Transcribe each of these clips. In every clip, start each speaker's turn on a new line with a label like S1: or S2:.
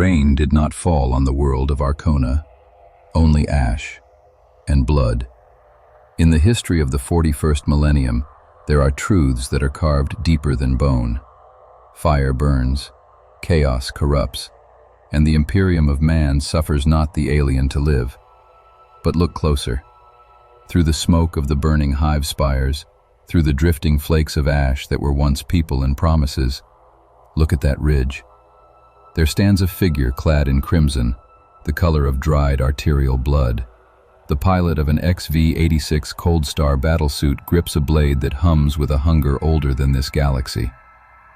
S1: rain did not fall on the world of Arcona, only ash and blood. In the history of the 41st millennium, there are truths that are carved deeper than bone. Fire burns, chaos corrupts, and the Imperium of man suffers not the alien to live. But look closer. Through the smoke of the burning hive spires, through the drifting flakes of ash that were once people and promises, look at that ridge. There stands a figure clad in crimson, the color of dried arterial blood. The pilot of an XV-86 Cold Star battlesuit grips a blade that hums with a hunger older than this galaxy.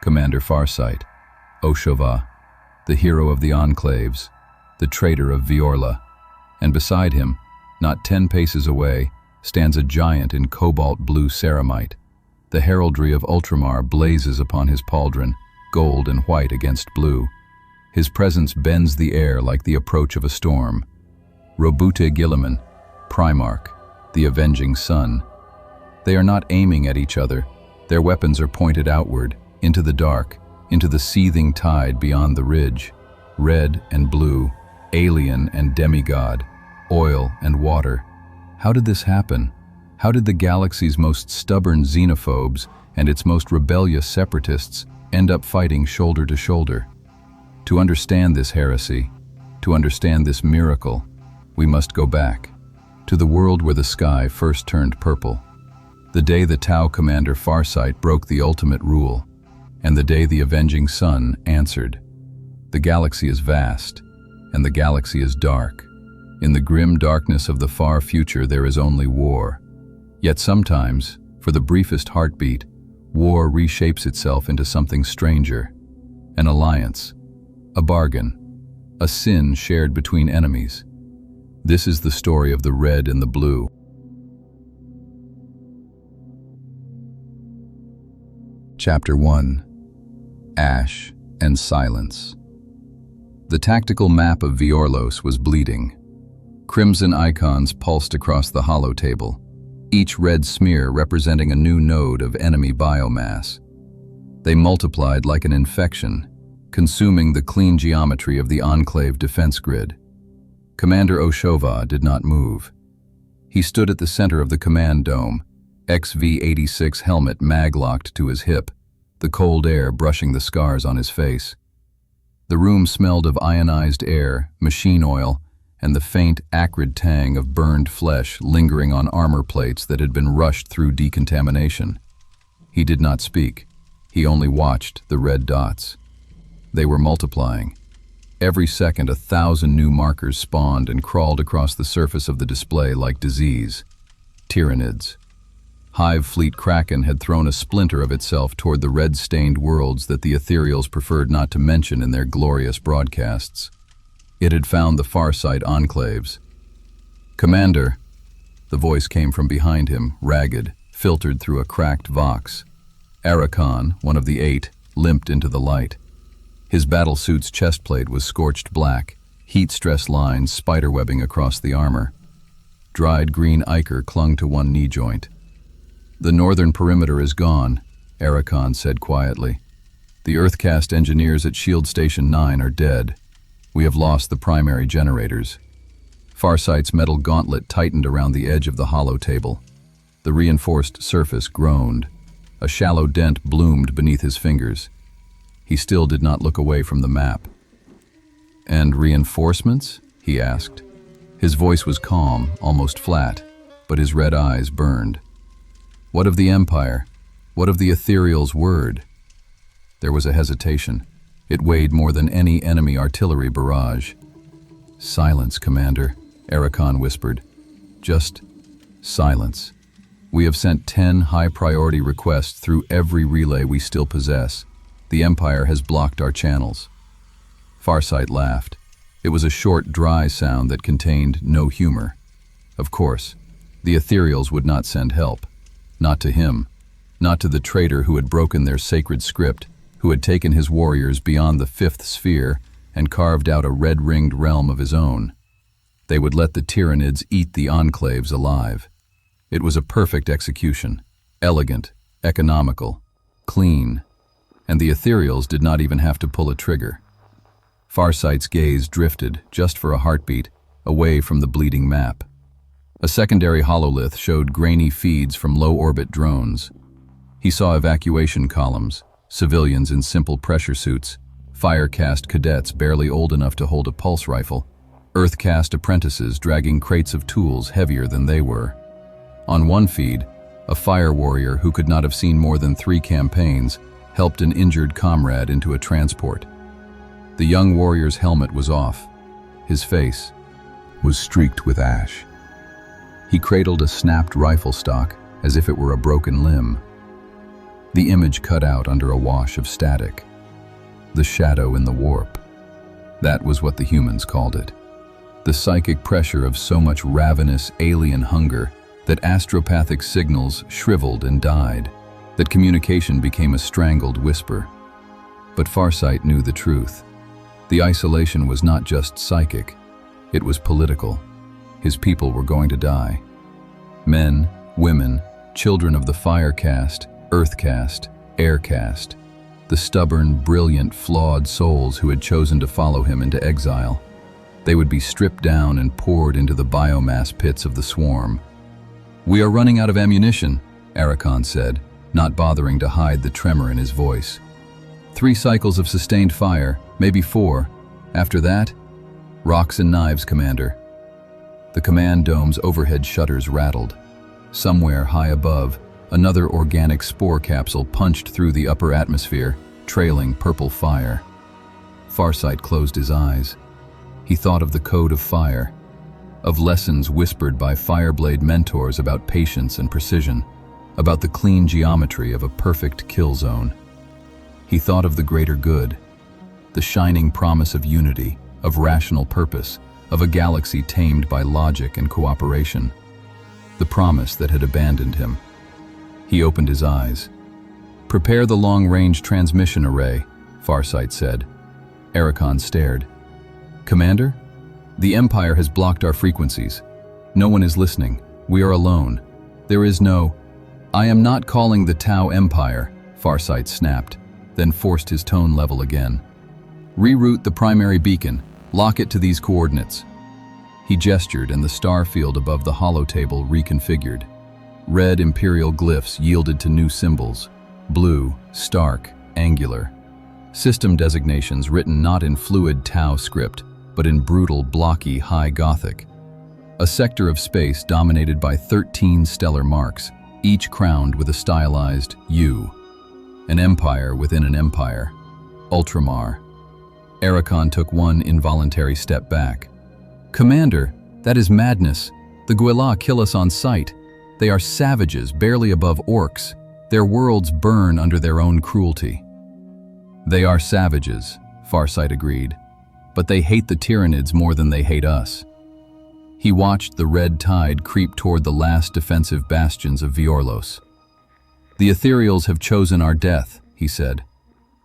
S1: Commander Farsight, Oshova, the hero of the Enclaves, the traitor of Vior'los, and beside him, not 10 paces away, stands a giant in cobalt blue ceramite. The heraldry of Ultramar blazes upon his pauldron, gold and white against blue. His presence bends the air like the approach of a storm. Roboute Guilliman, Primarch, the Avenging Son. They are not aiming at each other. Their weapons are pointed outward, into the dark, into the seething tide beyond the ridge. Red and blue, alien and demigod, oil and water. How did this happen? How did the galaxy's most stubborn xenophobes and its most rebellious separatists end up fighting shoulder to shoulder? To understand this heresy, to understand this miracle, we must go back to the world where the sky first turned purple, the day the T'au Commander Farsight broke the ultimate rule, and the day the Avenging Son answered. The galaxy is vast, and the galaxy is dark. In the grim darkness of the far future there is only war. Yet sometimes, for the briefest heartbeat, war reshapes itself into something stranger. An alliance, a bargain, a sin shared between enemies. This is the story of the red and the blue. Chapter 1. Ash and Silence. The tactical map of Vior'los was bleeding. Crimson icons pulsed across the hollow table, each red smear representing a new node of enemy biomass. They multiplied like an infection, consuming the clean geometry of the Enclave defense grid. Commander Oshova did not move. He stood at the center of the command dome, XV-86 helmet mag-locked to his hip, the cold air brushing the scars on his face. The room smelled of ionized air, machine oil, and the faint, acrid tang of burned flesh lingering on armor plates that had been rushed through decontamination. He did not speak. He only watched the red dots. They were multiplying. Every second 1,000 new markers spawned and crawled across the surface of the display like disease. Tyranids. Hive Fleet Kraken had thrown a splinter of itself toward the red-stained worlds that the Ethereals preferred not to mention in their glorious broadcasts. It had found the Farsight Enclaves. "Commander," the voice came from behind him, ragged, filtered through a cracked vox. Arakon, one of the 8, limped into the light. His battlesuit's chestplate was scorched black, heat-stress lines spiderwebbing across the armor. Dried green ichor clung to one knee joint. "The northern perimeter is gone," Arakon said quietly. "The Earthcast engineers at Shield Station 9 are dead. We have lost the primary generators." Farsight's metal gauntlet tightened around the edge of the hollow table. The reinforced surface groaned. A shallow dent bloomed beneath his fingers. He still did not look away from the map. "And reinforcements?" he asked. His voice was calm, almost flat, but his red eyes burned. "What of the Empire? What of the Ethereals' word?" There was a hesitation. It weighed more than any enemy artillery barrage. "Silence, Commander," Arakon whispered. "Just silence. We have sent 10 high-priority requests through every relay we still possess. The Empire has blocked our channels." Farsight laughed. It was a short, dry sound that contained no humor. Of course, the Ethereals would not send help. Not to him. Not to the traitor who had broken their sacred script, who had taken his warriors beyond the 5th sphere and carved out a red-ringed realm of his own. They would let the Tyranids eat the Enclaves alive. It was a perfect execution. Elegant, economical, clean. And the Ethereals did not even have to pull a trigger. Farsight's gaze drifted, just for a heartbeat, away from the bleeding map. A secondary hololith showed grainy feeds from low-orbit drones. He saw evacuation columns, civilians in simple pressure suits, fire-cast cadets barely old enough to hold a pulse rifle, earth-cast apprentices dragging crates of tools heavier than they were. On one feed, a fire warrior who could not have seen more than 3 campaigns helped an injured comrade into a transport. The young warrior's helmet was off. His face was streaked with ash. He cradled a snapped rifle stock as if it were a broken limb. The image cut out under a wash of static. The shadow in the warp. That was what the humans called it. The psychic pressure of so much ravenous alien hunger that astropathic signals shriveled and died, that communication became a strangled whisper. But Farsight knew the truth. The isolation was not just psychic, it was political. His people were going to die. Men, women, children of the fire caste, earth caste, air caste, the stubborn, brilliant, flawed souls who had chosen to follow him into exile. They would be stripped down and poured into the biomass pits of the swarm. "We are running out of ammunition," Arachon said, not bothering to hide the tremor in his voice. 3 cycles of sustained fire, maybe 4. After that, rocks and knives, Commander. The command dome's overhead shutters rattled. Somewhere high above, another organic spore capsule punched through the upper atmosphere, trailing purple fire. Farsight closed his eyes. He thought of the code of fire, of lessons whispered by Fireblade mentors about patience and precision, about the clean geometry of a perfect kill zone. He thought of the greater good, the shining promise of unity, of rational purpose, of a galaxy tamed by logic and cooperation. The promise that had abandoned him. He opened his eyes. "Prepare the long-range transmission array," Farsight said. Arachon stared. "Commander? The Empire has blocked our frequencies. No one is listening. We are alone. There is no—" "I am not calling the T'au Empire," Farsight snapped, then forced his tone level again. "Reroute the primary beacon. Lock it to these coordinates." He gestured, and the star field above the holotable reconfigured. Red Imperial glyphs yielded to new symbols. Blue, stark, angular. System designations written not in fluid T'au script, but in brutal, blocky High Gothic. A sector of space dominated by 13 stellar marks, each crowned with a stylized U. An empire within an empire. Ultramar. Arachon took one involuntary step back. "Commander, that is madness. The Guilliman kill us on sight. They are savages, barely above orcs. Their worlds burn under their own cruelty." "They are savages," Farsight agreed, "but they hate the Tyranids more than they hate us." He watched the red tide creep toward the last defensive bastions of Vior'los. "The Ethereals have chosen our death," he said.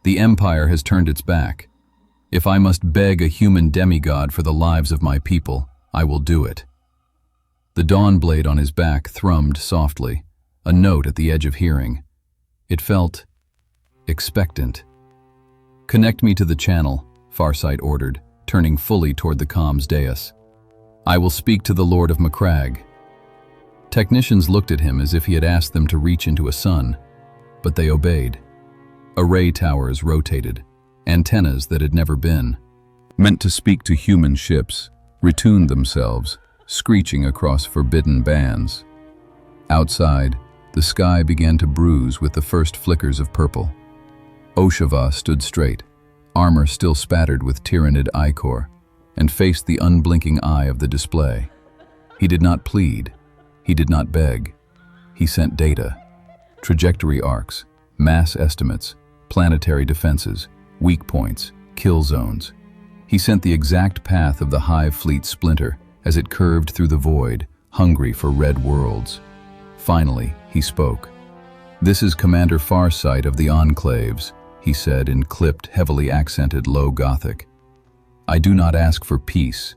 S1: "The Empire has turned its back. If I must beg a human demigod for the lives of my people, I will do it." The dawn blade on his back thrummed softly, a note at the edge of hearing. It felt expectant. "Connect me to the channel," Farsight ordered, turning fully toward the comms dais. "I will speak to the Lord of Macragge." Technicians looked at him as if he had asked them to reach into a sun, but they obeyed. Array towers rotated, antennas that had never been, meant to speak to human ships, retuned themselves, screeching across forbidden bands. Outside, the sky began to bruise with the first flickers of purple. Oshava stood straight, armor still spattered with Tyranid ichor, and faced the unblinking eye of the display. He did not plead. He did not beg. He sent data. Trajectory arcs, mass estimates, planetary defenses, weak points, kill zones. He sent the exact path of the Hive Fleet Splinter as it curved through the void, hungry for red worlds. Finally, he spoke. "This is Commander Farsight of the Enclaves," he said in clipped, heavily accented Low Gothic. "I do not ask for peace."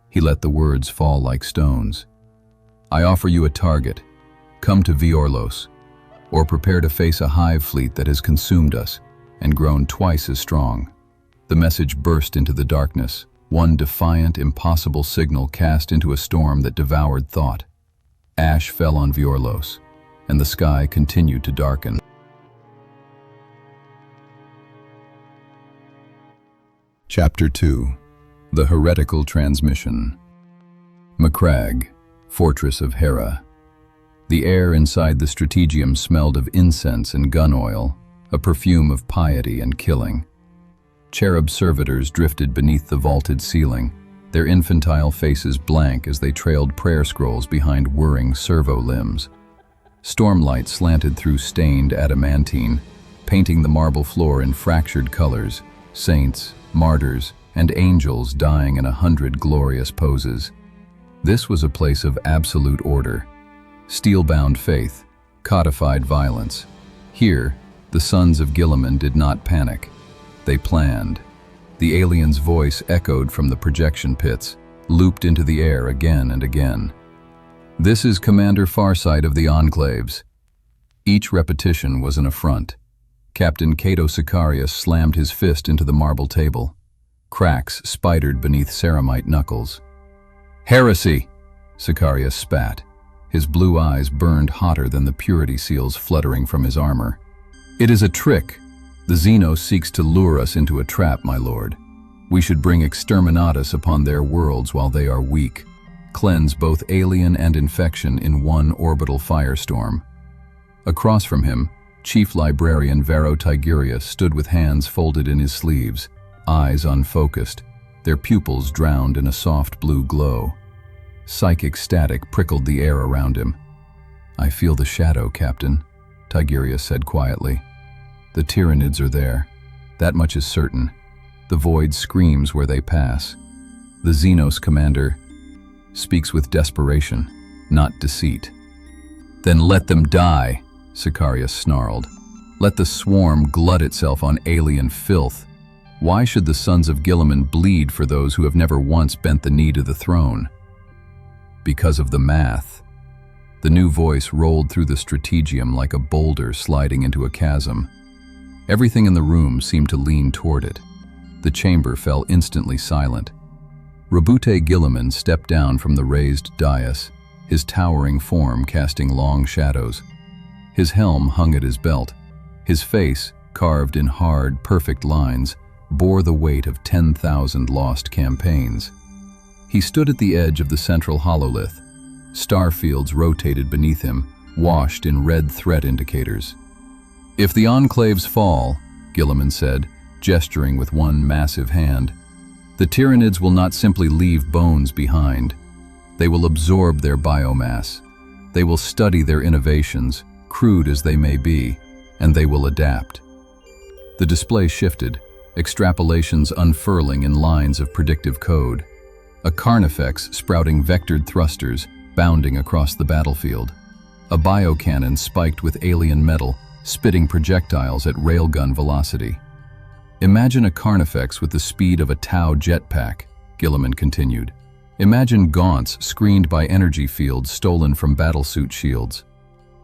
S1: He let the words fall like stones. "I offer you a target. Come to Vior'los, or prepare to face a hive fleet that has consumed us and grown twice as strong." The message burst into the darkness, one defiant, impossible signal cast into a storm that devoured thought. Ash fell on Vior'los, and the sky continued to darken. Chapter 2. The Heretical Transmission. Macragge, Fortress of Hera. The air inside the strategium smelled of incense and gun oil, a perfume of piety and killing. Cherub servitors drifted beneath the vaulted ceiling, their infantile faces blank as they trailed prayer scrolls behind whirring servo limbs. Stormlight slanted through stained adamantine, painting the marble floor in fractured colors, saints, martyrs, and angels dying in 100 glorious poses. This was a place of absolute order, steel-bound faith, codified violence. Here, the sons of Guilliman did not panic. They planned. The alien's voice echoed from the projection pits, looped into the air again and again. "This is Commander Farsight of the Enclaves." Each repetition was an affront. Captain T'au Enclaves slammed his fist into the marble table. Cracks spidered beneath ceramite knuckles. "Heresy!" Enclaves spat. His blue eyes burned hotter than the purity seals fluttering from his armor. "It is a trick. The Xenos seeks to lure us into a trap, my lord. We should bring exterminatus upon their worlds while they are weak. Cleanse both alien and infection in one orbital firestorm." Across from him, Chief Librarian Roboute stood with hands folded in his sleeves, eyes unfocused, their pupils drowned in a soft blue glow. Psychic static prickled the air around him. "I feel the shadow, Captain," Tigurius said quietly. "The Tyranids are there. That much is certain. The void screams where they pass. The Xenos commander speaks with desperation, not deceit." "Then let them die," Enclaves snarled. "Let the swarm glut itself on alien filth. Why should the sons of Guilliman bleed for those who have never once bent the knee to the throne?" "Because of the math." The new voice rolled through the strategium like a boulder sliding into a chasm. Everything in the room seemed to lean toward it. The chamber fell instantly silent. Roboute Guilliman stepped down from the raised dais, his towering form casting long shadows. His helm hung at his belt. His face, carved in hard, perfect lines, bore the weight of 10,000 lost campaigns. He stood at the edge of the central hololith. Starfields rotated beneath him, washed in red threat indicators. "If the Enclaves fall," Guilliman said, gesturing with one massive hand, "the Tyranids will not simply leave bones behind. They will absorb their biomass. They will study their innovations, crude as they may be, and they will adapt." The display shifted, extrapolations unfurling in lines of predictive code. A Carnifex sprouting vectored thrusters, bounding across the battlefield. A biocannon spiked with alien metal, spitting projectiles at railgun velocity. "Imagine a Carnifex with the speed of a T'au jetpack," Guilliman continued. "Imagine gaunts screened by energy fields stolen from battlesuit shields.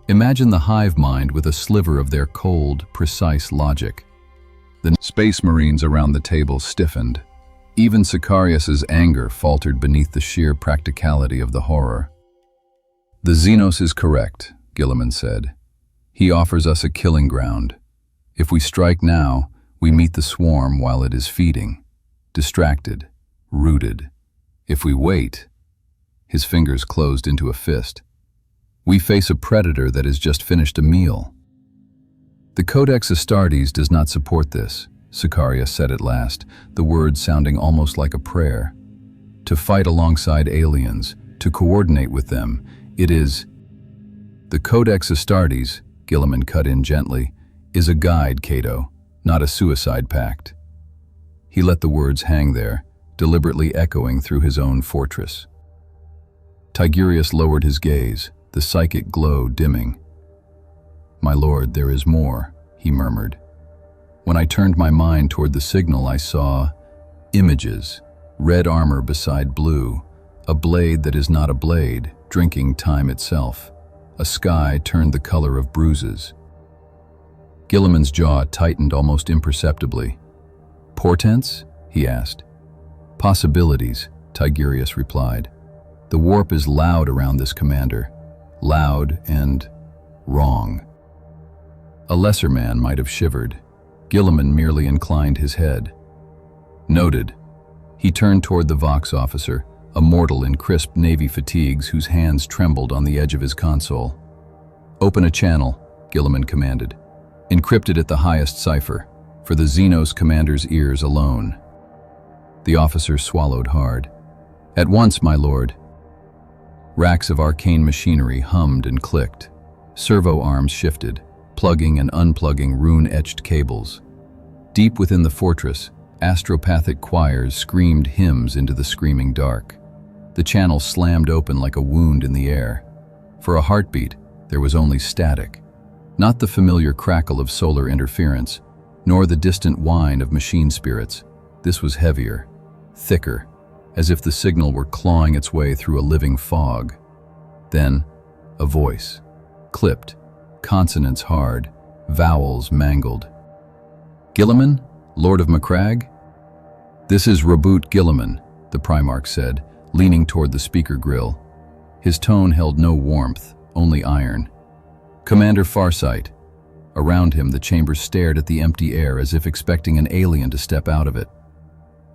S1: Imagine the hive mind with a sliver of their cold, precise logic." The Space Marines around the table stiffened. Even Enclaves' anger faltered beneath the sheer practicality of the horror. "The Xenos is correct," Guilliman said. "He offers us a killing ground. If we strike now, we meet the swarm while it is feeding, distracted, rooted. If we wait," his fingers closed into a fist, "we face a predator that has just finished a meal." "The Codex Astartes does not support this," Enclaves said at last, the words sounding almost like a prayer. "To fight alongside aliens, to coordinate with them, it is—" "The Codex Astartes," Guilliman cut in gently, "is a guide, Cato, not a suicide pact." He let the words hang there, deliberately echoing through his own fortress. Tigurius lowered his gaze, the psychic glow dimming. "My lord, there is more," he murmured. "When I turned my mind toward the signal, I saw images, red armor beside blue, a blade that is not a blade, drinking time itself, a sky turned the color of bruises." Guilliman's jaw tightened almost imperceptibly. Portents? He asked. Possibilities, Tigurius replied. The warp is loud around this commander. Loud and wrong. A lesser man might have shivered. Guilliman merely inclined his head. Noted. He turned toward the Vox officer, a mortal in crisp navy fatigues whose hands trembled on the edge of his console. Open a channel, Guilliman commanded. Encrypt it at the highest cipher, for the Xenos commander's ears alone. The officer swallowed hard. At once, my lord. Racks of arcane machinery hummed and clicked. Servo arms shifted, plugging and unplugging rune-etched cables. Deep within the fortress, astropathic choirs screamed hymns into the screaming dark. The channel slammed open like a wound in the air. For a heartbeat, there was only static. Not the familiar crackle of solar interference, nor the distant whine of machine spirits. This was heavier, thicker, as if the signal were clawing its way through a living fog. Then, a voice, clipped, consonants hard, vowels mangled. Guilliman, Lord of Macragge? This is Roboute Guilliman, the Primarch said, leaning toward the speaker grill. His tone held no warmth, only iron. Commander Farsight. Around him, the chamber stared at the empty air as if expecting an alien to step out of it.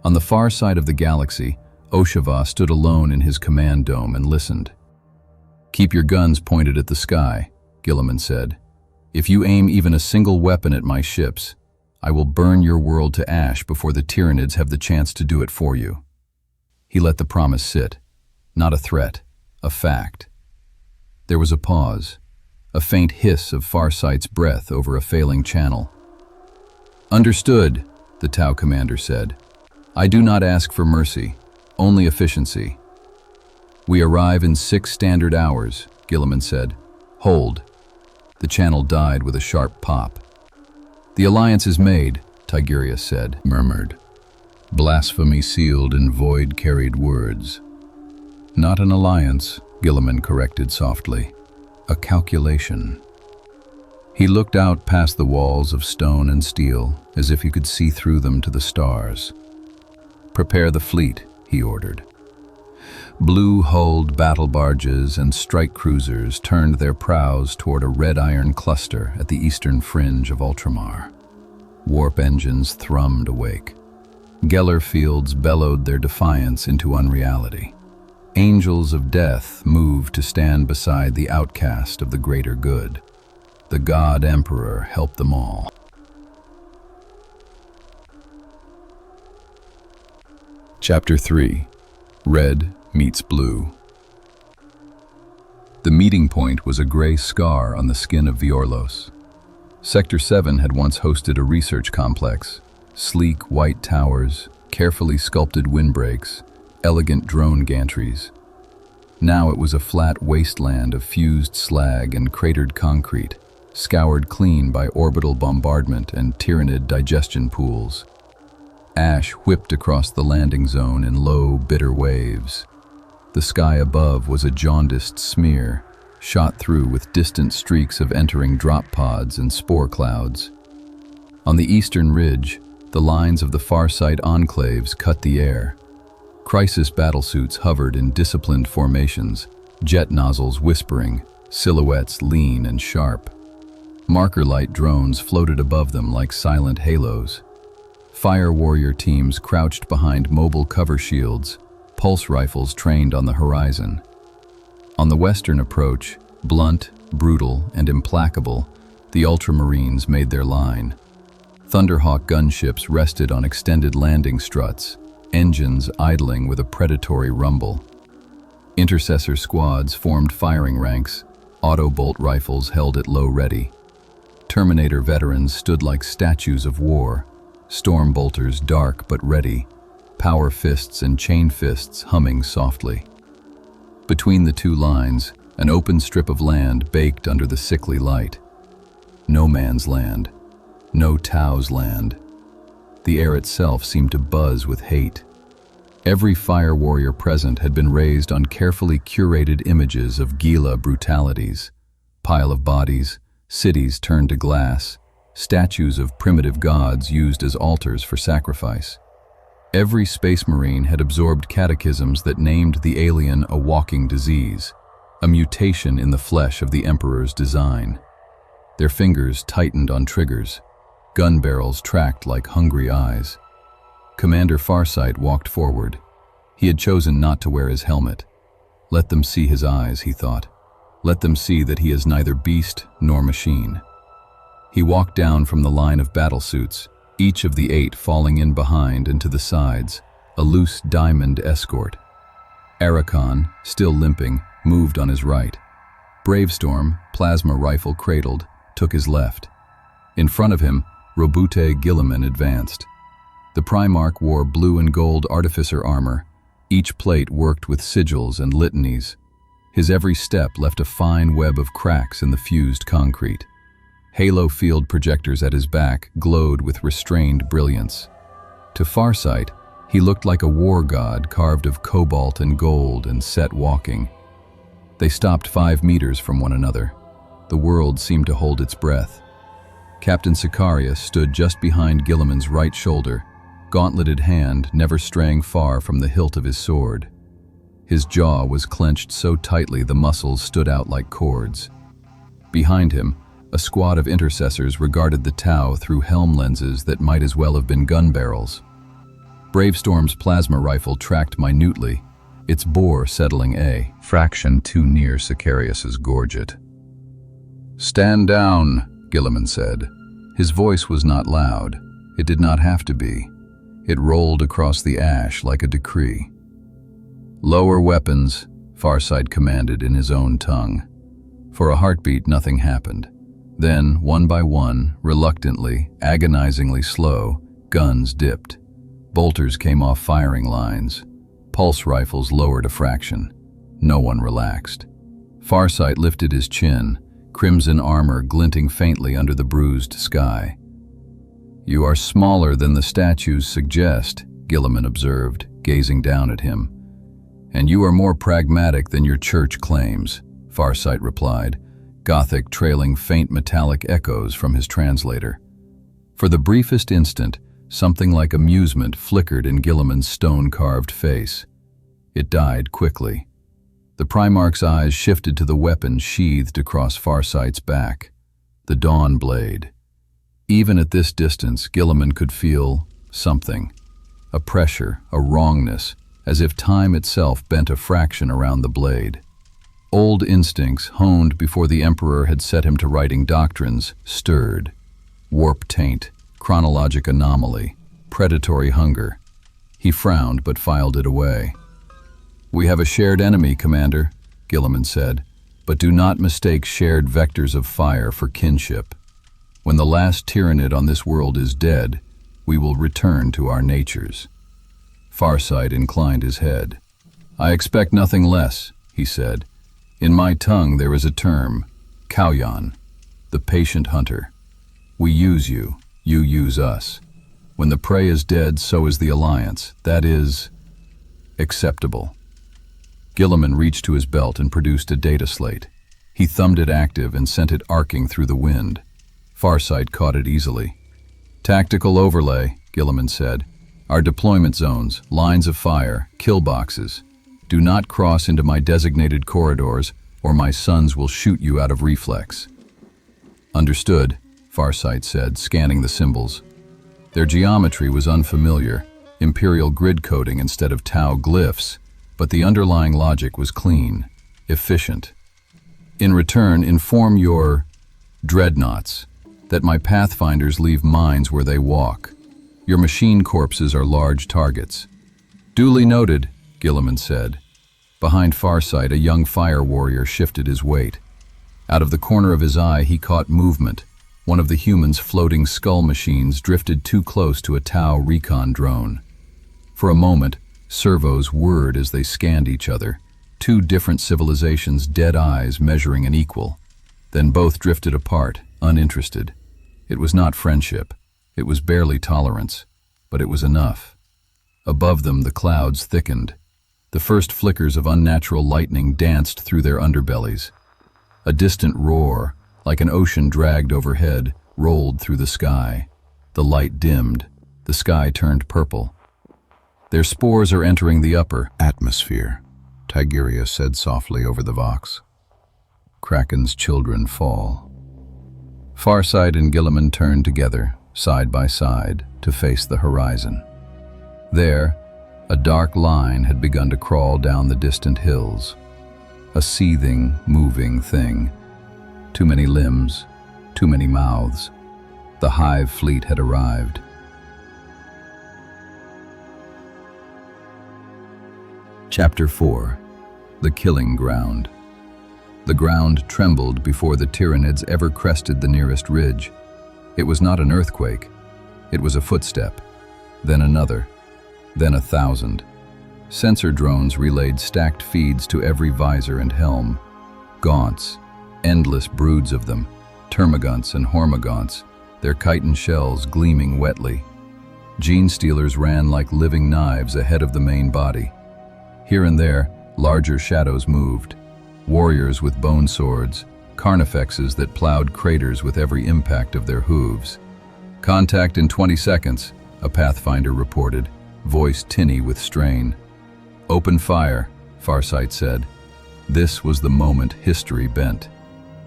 S1: On the far side of the galaxy, Oshava stood alone in his command dome and listened. Keep your guns pointed at the sky, Guilliman said. If you aim even a single weapon at my ships, I will burn your world to ash before the Tyranids have the chance to do it for you. He let the promise sit. Not a threat, a fact. There was a pause, a faint hiss of Farsight's breath over a failing channel. Understood, the T'au commander said. I do not ask for mercy, only efficiency. We arrive in 6 standard hours, Guilliman said. Hold. The channel died with a sharp pop. The alliance is made, Tigurius said, murmured. Blasphemy sealed in void-carried words. Not an alliance, Guilliman corrected softly. A calculation. He looked out past the walls of stone and steel, as if he could see through them to the stars. Prepare the fleet, he ordered. Blue-hulled battle barges and strike cruisers turned their prows toward a red iron cluster at the eastern fringe of Ultramar. Warp engines thrummed awake. Geller fields bellowed their defiance into unreality. Angels of death moved to stand beside the outcast of the greater good. The God Emperor helped them all. Chapter 3. Red Meets Blue. The meeting point was a gray scar on the skin of Vior'los. Sector 7 had once hosted a research complex. Sleek white towers, carefully sculpted windbreaks, elegant drone gantries. Now it was a flat wasteland of fused slag and cratered concrete, scoured clean by orbital bombardment and Tyranid digestion pools. Ash whipped across the landing zone in low, bitter waves. The sky above was a jaundiced smear, shot through with distant streaks of entering drop pods and spore clouds. On the eastern ridge, the lines of the Farsight Enclaves cut the air. Crisis battlesuits hovered in disciplined formations, jet nozzles whispering, silhouettes lean and sharp. Marker light drones floated above them like silent halos. Fire warrior teams crouched behind mobile cover shields, pulse rifles trained on the horizon. On the western approach, blunt, brutal, and implacable, the Ultramarines made their line. Thunderhawk gunships rested on extended landing struts, engines idling with a predatory rumble. Intercessor squads formed firing ranks, auto-bolt rifles held at low ready. Terminator veterans stood like statues of war, storm bolters dark but ready, power fists and chain fists humming softly. Between the two lines, an open strip of land baked under the sickly light. No man's land. No T'au's land. The air itself seemed to buzz with hate. Every fire warrior present had been raised on carefully curated images of Gila brutalities. Pile of bodies, cities turned to glass, statues of primitive gods used as altars for sacrifice. Every Space Marine had absorbed catechisms that named the alien a walking disease, a mutation in the flesh of the Emperor's design. Their fingers tightened on triggers, gun barrels tracked like hungry eyes. Commander Farsight walked forward. He had chosen not to wear his helmet. Let them see his eyes, he thought. Let them see that he is neither beast nor machine. He walked down from the line of battlesuits, each of the 8 falling in behind and to the sides, a loose diamond escort. Heretical, still limping, moved on his right. Bravestorm, plasma rifle cradled, took his left. In front of him, Roboute Guilliman advanced. The Primarch wore blue and gold artificer armor, each plate worked with sigils and litanies. His every step left a fine web of cracks in the fused concrete. Halo field projectors at his back glowed with restrained brilliance. To Farsight, he looked like a war god carved of cobalt and gold and set walking. They stopped 5 meters from one another. The world seemed to hold its breath. Captain Sicarius stood just behind Guilliman's right shoulder, gauntleted hand never straying far from the hilt of his sword. His jaw was clenched so tightly the muscles stood out like cords. Behind him, a squad of intercessors regarded the T'au through helm lenses that might as well have been gun barrels. Bravestorm's plasma rifle tracked minutely, its bore settling a fraction too near Sicarius's gorget. "Stand down," Guilliman said. His voice was not loud. It did not have to be. It rolled across the ash like a decree. "Lower weapons," Farsight commanded in his own tongue. For a heartbeat, nothing happened. Then, one by one, reluctantly, agonizingly slow, guns dipped. Bolters came off firing lines. Pulse rifles lowered a fraction. No one relaxed. Farsight lifted his chin, crimson armor glinting faintly under the bruised sky. "You are smaller than the statues suggest," Guilliman observed, gazing down at him. "And you are more pragmatic than your church claims," Farsight replied, Gothic trailing faint metallic echoes from his translator. For the briefest instant, something like amusement flickered in Guilliman's stone-carved face. It died quickly. The Primarch's eyes shifted to the weapon sheathed across Farsight's back, the Dawn Blade. Even at this distance, Guilliman could feel something, a pressure, a wrongness, as if time itself bent a fraction around the blade. Old instincts, honed before the Emperor had set him to writing doctrines, stirred. Warp taint, chronologic anomaly, predatory hunger. He frowned but filed it away. "We have a shared enemy, Commander," Guilliman said, "but do not mistake shared vectors of fire for kinship. When the last Tyranid on this world is dead, we will return to our natures." Farsight inclined his head. "I expect nothing less," he said. "In my tongue there is a term, Kauyan, the patient hunter. We use you, you use us. When the prey is dead, so is the alliance. That is acceptable." Guilliman reached to his belt and produced a data slate. He thumbed it active and sent it arcing through the wind. Farsight caught it easily. "Tactical overlay," Guilliman said. "Our deployment zones, lines of fire, kill boxes. Do not cross into my designated corridors, or my sons will shoot you out of reflex." "Understood," Farsight said, scanning the symbols. Their geometry was unfamiliar, Imperial grid coding instead of T'au glyphs, but the underlying logic was clean, efficient. "In return, inform your dreadnoughts that my pathfinders leave mines where they walk. Your machine corpses are large targets." "Duly noted," Guilliman said. Behind Farsight, a young fire warrior shifted his weight. Out of the corner of his eye, he caught movement. One of the humans' floating skull machines drifted too close to a T'au recon drone. For a moment, servos whirred as they scanned each other, two different civilizations' dead eyes measuring an equal. Then both drifted apart, uninterested. It was not friendship. It was barely tolerance, but it was enough. Above them, the clouds thickened. The first flickers of unnatural lightning danced through their underbellies. A distant roar, like an ocean dragged overhead, rolled through the sky. The light dimmed. The sky turned purple. "Their spores are entering the upper atmosphere," Tigurius said softly over the vox. "Kraken's children fall." Farsight and Guilliman turned together, side by side, to face the horizon. There, a dark line had begun to crawl down the distant hills. A seething, moving thing. Too many limbs, too many mouths. The Hive Fleet had arrived. Chapter 4. The Killing Ground. The ground trembled before the Tyranids ever crested the nearest ridge. It was not an earthquake. It was a footstep, then another, then 1,000. Sensor drones relayed stacked feeds to every visor and helm. Gaunts, endless broods of them, termagants and hormagaunts, their chitin shells gleaming wetly. Gene stealers ran like living knives ahead of the main body. Here and there, larger shadows moved. Warriors with bone swords, carnifexes that plowed craters with every impact of their hooves. "Contact in 20 seconds, a Pathfinder reported, voice tinny with strain. "Open fire," Farsight said. This was the moment history bent.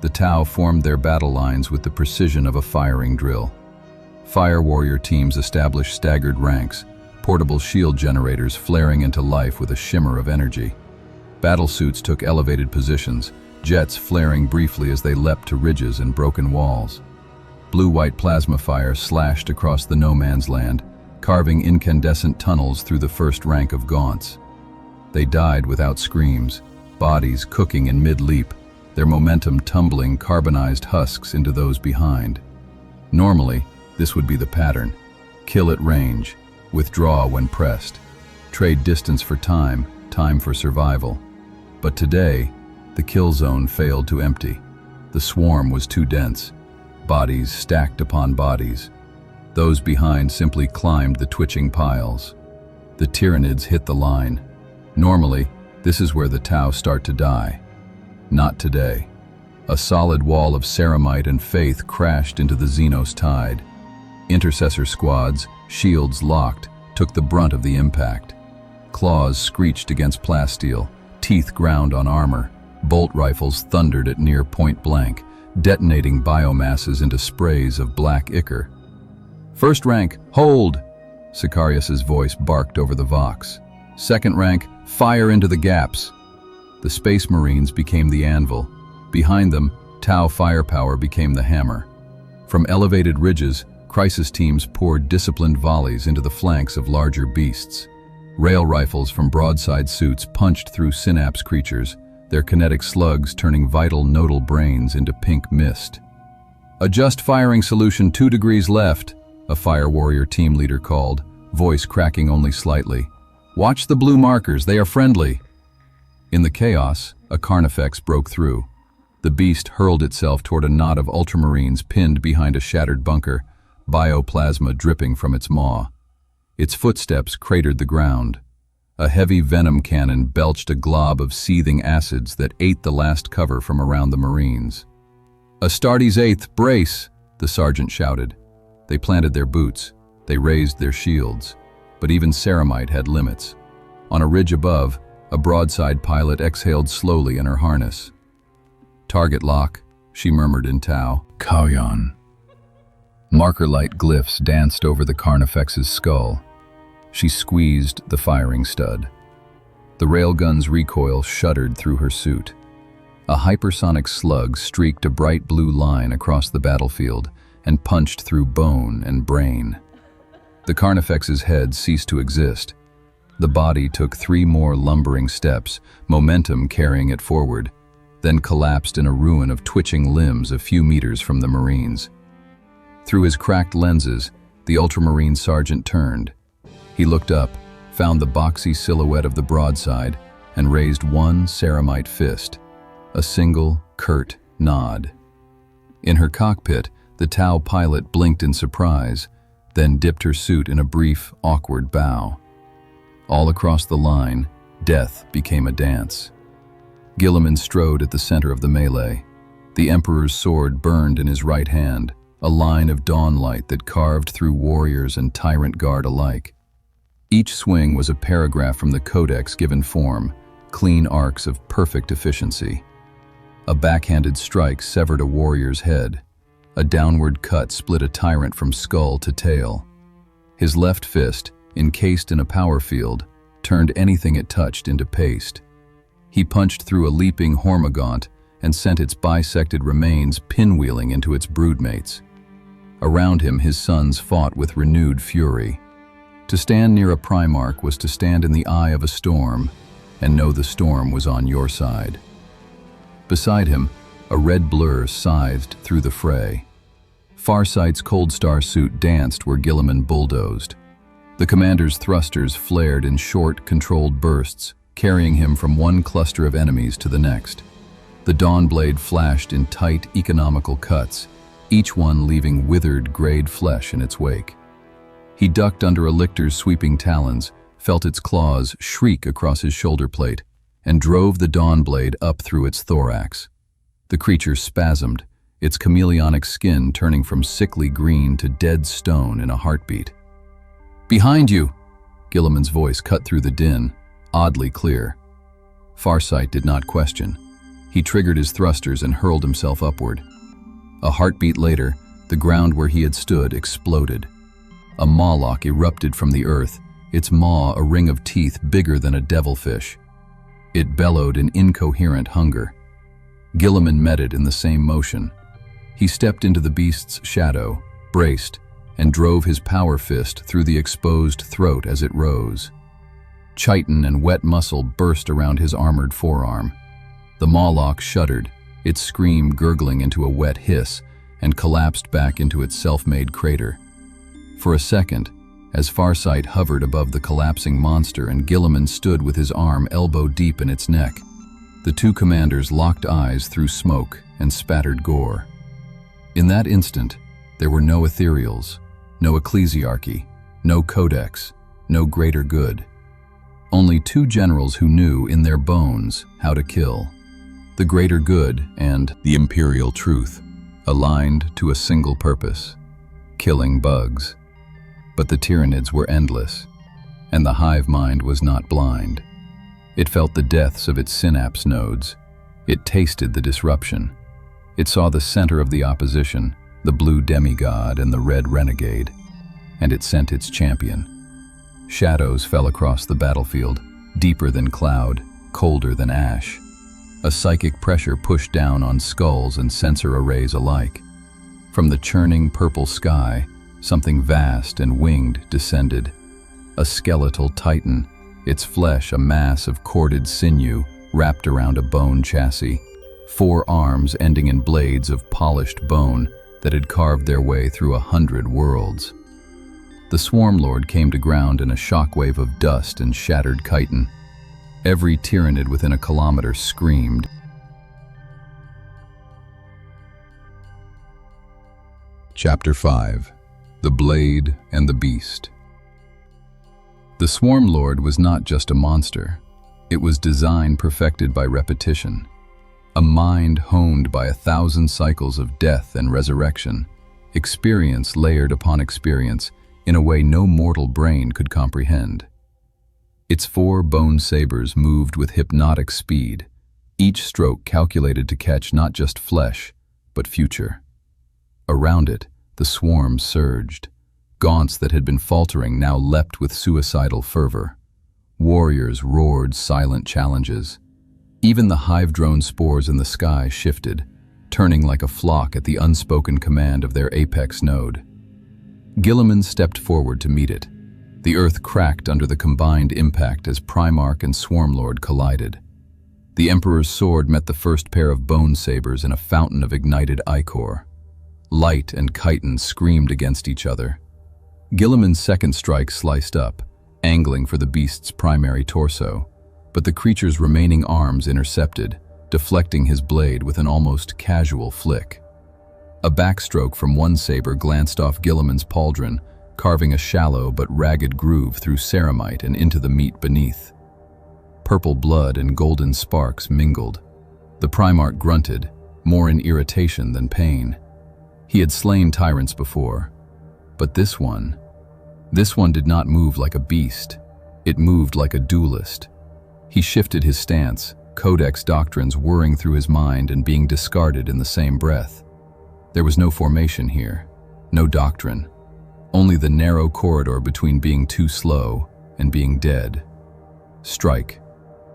S1: The T'au formed their battle lines with the precision of a firing drill. Fire warrior teams established staggered ranks, portable shield generators flaring into life with a shimmer of energy. Battlesuits took elevated positions, jets flaring briefly as they leapt to ridges and broken walls. Blue-white plasma fire slashed across the no-man's land, carving incandescent tunnels through the first rank of gaunts. They died without screams, bodies cooking in mid-leap, their momentum tumbling carbonized husks into those behind. Normally, this would be the pattern. Kill at range, withdraw when pressed, trade distance for time, time for survival. But today, the kill zone failed to empty. The swarm was too dense, bodies stacked upon bodies. Those behind simply climbed the twitching piles. The Tyranids hit the line. Normally, this is where the T'au start to die. Not today. A solid wall of ceramite and faith crashed into the Xenos tide. Intercessor squads, shields locked, took the brunt of the impact. Claws screeched against plasteel, teeth ground on armor. Bolt rifles thundered at near point blank, detonating biomasses into sprays of black ichor. "First rank, hold!" Sicarius's voice barked over the vox. "Second rank, fire into the gaps." The Space Marines became the anvil. Behind them, T'au firepower became the hammer. From elevated ridges, crisis teams poured disciplined volleys into the flanks of larger beasts. Rail rifles from broadside suits punched through synapse creatures, their kinetic slugs turning vital nodal brains into pink mist. "Adjust firing solution 2 degrees left," a fire warrior team leader called, voice cracking only slightly. "Watch the blue markers, they are friendly." In the chaos, a carnifex broke through. The beast hurled itself toward a knot of Ultramarines pinned behind a shattered bunker, bioplasma dripping from its maw. Its footsteps cratered the ground. A heavy venom cannon belched a glob of seething acids that ate the last cover from around the Marines. "Astartes 8th, brace!" the sergeant shouted. They planted their boots. They raised their shields. But even ceramite had limits. On a ridge above, a broadside pilot exhaled slowly in her harness. "Target lock," she murmured in T'au. "Kauyon." Marker light glyphs danced over the carnifex's skull. She squeezed the firing stud. The railgun's recoil shuddered through her suit. A hypersonic slug streaked a bright blue line across the battlefield and punched through bone and brain. The carnifex's head ceased to exist. The body took 3 more lumbering steps, momentum carrying it forward, then collapsed in a ruin of twitching limbs a few meters from the Marines. Through his cracked lenses, the Ultramarine sergeant turned. He looked up, found the boxy silhouette of the broadside, and raised one ceramite fist. A single, curt nod. In her cockpit, the T'au pilot blinked in surprise, then dipped her suit in a brief, awkward bow. All across the line, death became a dance. Guilliman strode at the center of the melee. The Emperor's sword burned in his right hand, a line of dawnlight that carved through warriors and tyrant guard alike. Each swing was a paragraph from the codex given form, clean arcs of perfect efficiency. A backhanded strike severed a warrior's head. A downward cut split a tyrant from skull to tail. His left fist, encased in a power field, turned anything it touched into paste. He punched through a leaping hormigaunt and sent its bisected remains pinwheeling into its broodmates. Around him, his sons fought with renewed fury. To stand near a Primarch was to stand in the eye of a storm and know the storm was on your side. Beside him, a red blur scythed through the fray. Farsight's Cold Star suit danced where Guilliman bulldozed. The commander's thrusters flared in short, controlled bursts, carrying him from one cluster of enemies to the next. The Dawnblade flashed in tight, economical cuts, each one leaving withered, grayed flesh in its wake. He ducked under a lictor's sweeping talons, felt its claws shriek across his shoulder plate, and drove the Dawnblade up through its thorax. The creature spasmed, its chameleonic skin turning from sickly green to dead stone in a heartbeat. "Behind you!" Guilliman's voice cut through the din, oddly clear. Farsight did not question. He triggered his thrusters and hurled himself upward. A heartbeat later, the ground where he had stood exploded. A mawlock erupted from the earth, its maw a ring of teeth bigger than a devilfish. It bellowed in incoherent hunger. Guilliman met it in the same motion. He stepped into the beast's shadow, braced, and drove his power fist through the exposed throat as it rose. Chitin and wet muscle burst around his armored forearm. The mawlock shuddered, its scream gurgling into a wet hiss, and collapsed back into its self-made crater. For a second, as Farsight hovered above the collapsing monster and Guilliman stood with his arm elbow deep in its neck, the two commanders locked eyes through smoke and spattered gore. In that instant, there were no Ethereals, no ecclesiarchy, no codex, no greater good. Only two generals who knew in their bones how to kill. The greater good and the imperial truth, aligned to a single purpose, killing bugs. But the Tyranids were endless, and the hive mind was not blind. It felt the deaths of its synapse nodes. It tasted the disruption. It saw the center of the opposition, the blue demigod and the red renegade, and it sent its champion. Shadows fell across the battlefield, deeper than cloud, colder than ash. A psychic pressure pushed down on skulls and sensor arrays alike. From the churning purple sky, something vast and winged descended. A skeletal titan, its flesh a mass of corded sinew wrapped around a bone chassis, 4 arms ending in blades of polished bone that had carved their way through 100 worlds. The Swarmlord came to ground in a shockwave of dust and shattered chitin. Every Tyranid within a kilometer screamed. Chapter 5. The Blade and the Beast. The Swarmlord was not just a monster. It was design perfected by repetition. A mind honed by 1,000 cycles of death and resurrection. Experience layered upon experience in a way no mortal brain could comprehend. Its 4 bone sabers moved with hypnotic speed, each stroke calculated to catch not just flesh, but future. Around it, the swarm surged. Gaunts that had been faltering now leapt with suicidal fervor. Warriors roared silent challenges. Even the hive drone spores in the sky shifted, turning like a flock at the unspoken command of their apex node. Guilliman stepped forward to meet it. The earth cracked under the combined impact as Primarch and Swarmlord collided. The Emperor's sword met the first pair of bone sabers in a fountain of ignited ichor. Light and chitin screamed against each other. Guilliman's second strike sliced up, angling for the beast's primary torso, but the creature's remaining arms intercepted, deflecting his blade with an almost casual flick. A backstroke from one saber glanced off Guilliman's pauldron, carving a shallow but ragged groove through ceramite and into the meat beneath. Purple blood and golden sparks mingled. The Primarch grunted, more in irritation than pain. He had slain tyrants before, but this one did not move like a beast. It moved like a duelist. He shifted his stance, codex doctrines whirring through his mind and being discarded in the same breath. There was no formation here, no doctrine, only the narrow corridor between being too slow and being dead. Strike,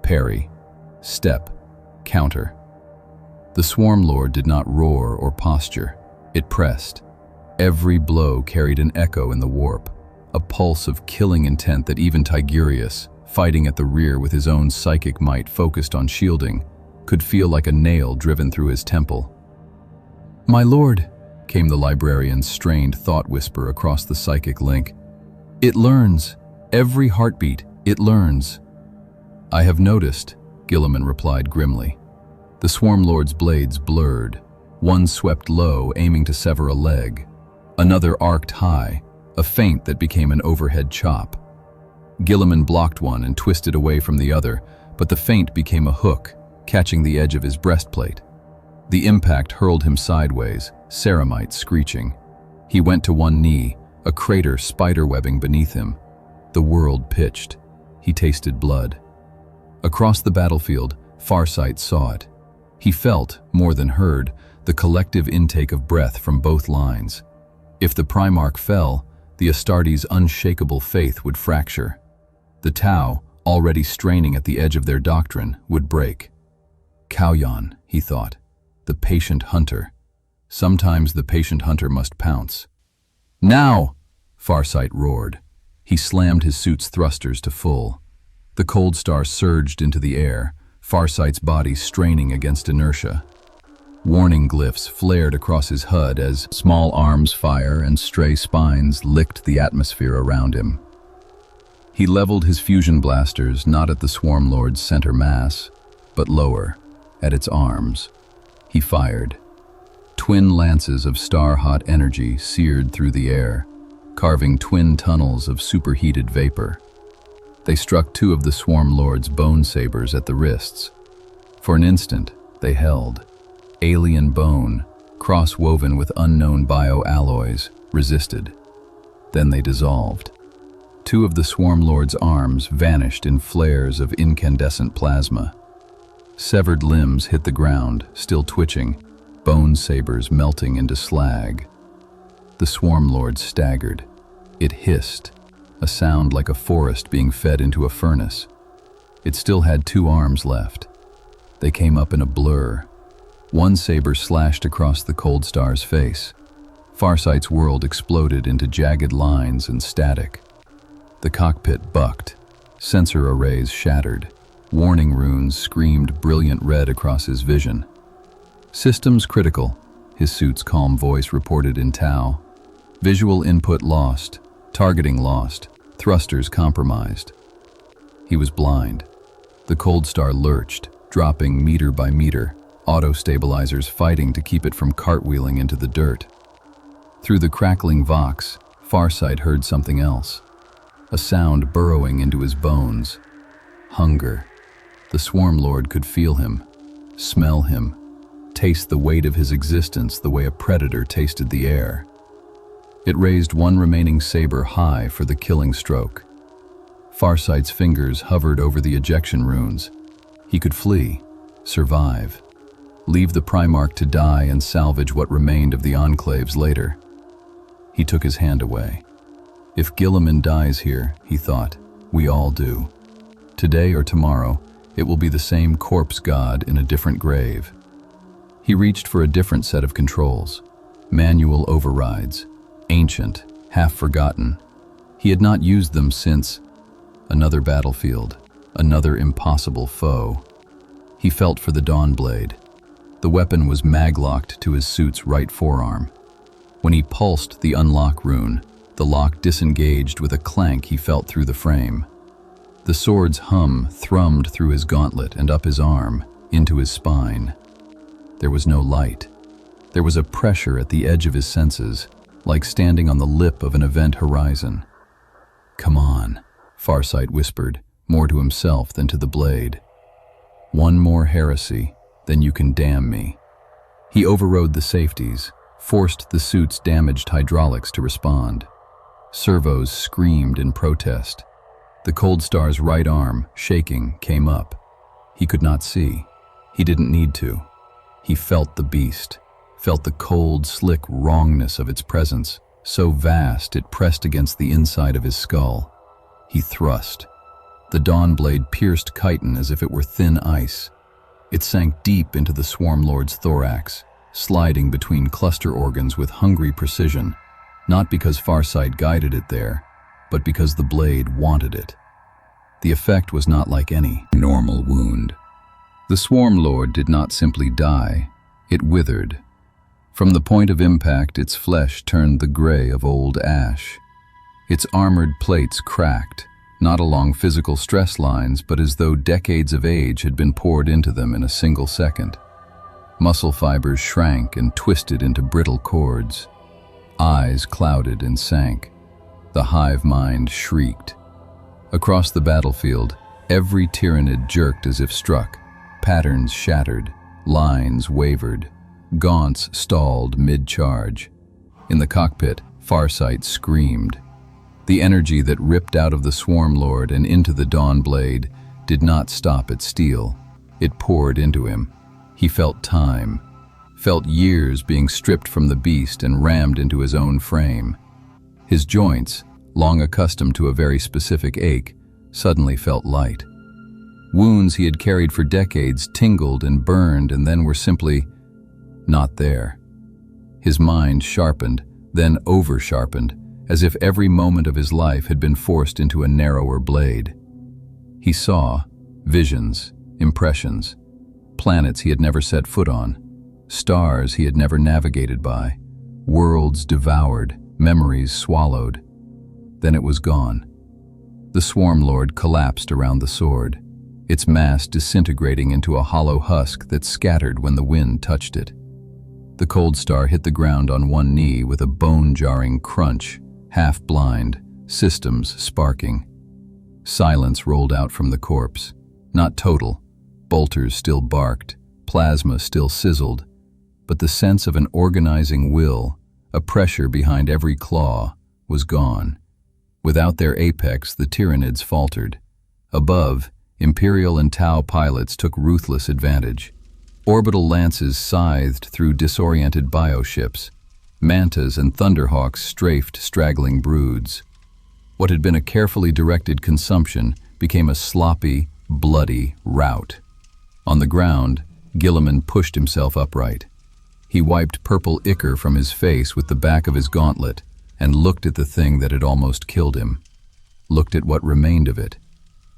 S1: parry, step, counter. The Swarmlord did not roar or posture. It pressed. Every blow carried an echo in the warp, a pulse of killing intent that even Tigurius, fighting at the rear with his own psychic might focused on shielding, could feel like a nail driven through his temple. "My lord," came the librarian's strained thought whisper across the psychic link. "It learns. Every heartbeat, it learns." "I have noticed," Guilliman replied grimly. The Swarmlord's blades blurred. One swept low, aiming to sever a leg. Another arced high, a feint that became an overhead chop. Guilliman blocked one and twisted away from the other, but the feint became a hook, catching the edge of his breastplate. The impact hurled him sideways, ceramite screeching. He went to one knee, a crater spiderwebbing beneath him. The world pitched. He tasted blood. Across the battlefield, Farsight saw it. He felt, more than heard, the collective intake of breath from both lines. If the Primarch fell, the Astartes' unshakable faith would fracture. The T'au, already straining at the edge of their doctrine, would break. Kauyon, he thought, the patient hunter. Sometimes the patient hunter must pounce. "Now!" Farsight roared. He slammed his suit's thrusters to full. The cold star surged into the air, Farsight's body straining against inertia. Warning glyphs flared across his HUD as small arms fire and stray spines licked the atmosphere around him. He leveled his fusion blasters not at the Swarmlord's center mass, but lower, at its arms. He fired. Twin lances of star-hot energy seared through the air, carving twin tunnels of superheated vapor. They struck two of the Swarmlord's bone sabers at the wrists. For an instant, they held. Alien bone, cross-woven with unknown bioalloys, resisted. Then they dissolved. Two of the Swarmlord's arms vanished in flares of incandescent plasma. Severed limbs hit the ground, still twitching, bone sabers melting into slag. The Swarmlord staggered. It hissed, a sound like a forest being fed into a furnace. It still had two arms left. They came up in a blur. One saber slashed across the cold star's face. Farsight's world exploded into jagged lines and static. The cockpit bucked. Sensor arrays shattered. Warning runes screamed brilliant red across his vision. "Systems critical," his suit's calm voice reported in T'au. "Visual input lost. Targeting lost. Thrusters compromised." He was blind. The cold star lurched, dropping meter by meter, auto-stabilizers fighting to keep it from cartwheeling into the dirt. Through the crackling vox, Farsight heard something else. A sound burrowing into his bones. Hunger. The Swarmlord could feel him, smell him, taste the weight of his existence the way a predator tasted the air. It raised one remaining saber high for the killing stroke. Farsight's fingers hovered over the ejection runes. He could flee, survive, leave the Primarch to die and salvage what remained of the Enclaves later. He took his hand away. If Guilliman dies here, he thought, we all do. Today or tomorrow, it will be the same corpse god in a different grave. He reached for a different set of controls. Manual overrides. Ancient, half-forgotten. He had not used them since another battlefield, another impossible foe. He felt for the Dawnblade. The weapon was mag-locked to his suit's right forearm. When he pulsed the unlock rune, the lock disengaged with a clank he felt through the frame. The sword's hum thrummed through his gauntlet and up his arm, into his spine. There was no light. There was a pressure at the edge of his senses, like standing on the lip of an event horizon. "Come on," Farsight whispered, more to himself than to the blade. "One more heresy, then you can damn me." He overrode the safeties, forced the suit's damaged hydraulics to respond. Servos screamed in protest. The Cold Star's right arm, shaking, came up. He could not see. He didn't need to. He felt the beast, felt the cold, slick wrongness of its presence, so vast it pressed against the inside of his skull. He thrust. The dawn blade pierced chitin as if it were thin ice. It sank deep into the Swarmlord's thorax, sliding between cluster organs with hungry precision, not because Farsight guided it there, but because the blade wanted it. The effect was not like any normal wound. The Swarmlord did not simply die, it withered. From the point of impact, its flesh turned the gray of old ash. Its armored plates cracked, not along physical stress lines, but as though decades of age had been poured into them in a single second. Muscle fibers shrank and twisted into brittle cords. Eyes clouded and sank. The hive mind shrieked. Across the battlefield, every Tyranid jerked as if struck. Patterns shattered, lines wavered, gaunts stalled mid-charge. In the cockpit, Farsight screamed. The energy that ripped out of the Swarmlord and into the Dawn Blade did not stop at steel. It poured into him. He felt time, felt years being stripped from the beast and rammed into his own frame. His joints, long accustomed to a very specific ache, suddenly felt light. Wounds he had carried for decades tingled and burned and then were simply not there. His mind sharpened, then over-sharpened, as if every moment of his life had been forced into a narrower blade. He saw visions, impressions, planets he had never set foot on, stars he had never navigated by, worlds devoured, memories swallowed. Then it was gone. The Swarmlord collapsed around the sword, its mass disintegrating into a hollow husk that scattered when the wind touched it. The Cold Star hit the ground on one knee with a bone-jarring crunch, half-blind, systems sparking. Silence rolled out from the corpse. Not total. Bolters still barked, plasma still sizzled, but the sense of an organizing will, a pressure behind every claw, was gone. Without their apex, the Tyranids faltered. Above, Imperial and T'au pilots took ruthless advantage. Orbital lances scythed through disoriented bioships. Mantas and thunderhawks strafed straggling broods. What had been a carefully directed consumption became a sloppy, bloody rout. On the ground, Guilliman pushed himself upright. He wiped purple ichor from his face with the back of his gauntlet and looked at the thing that had almost killed him. Looked at what remained of it.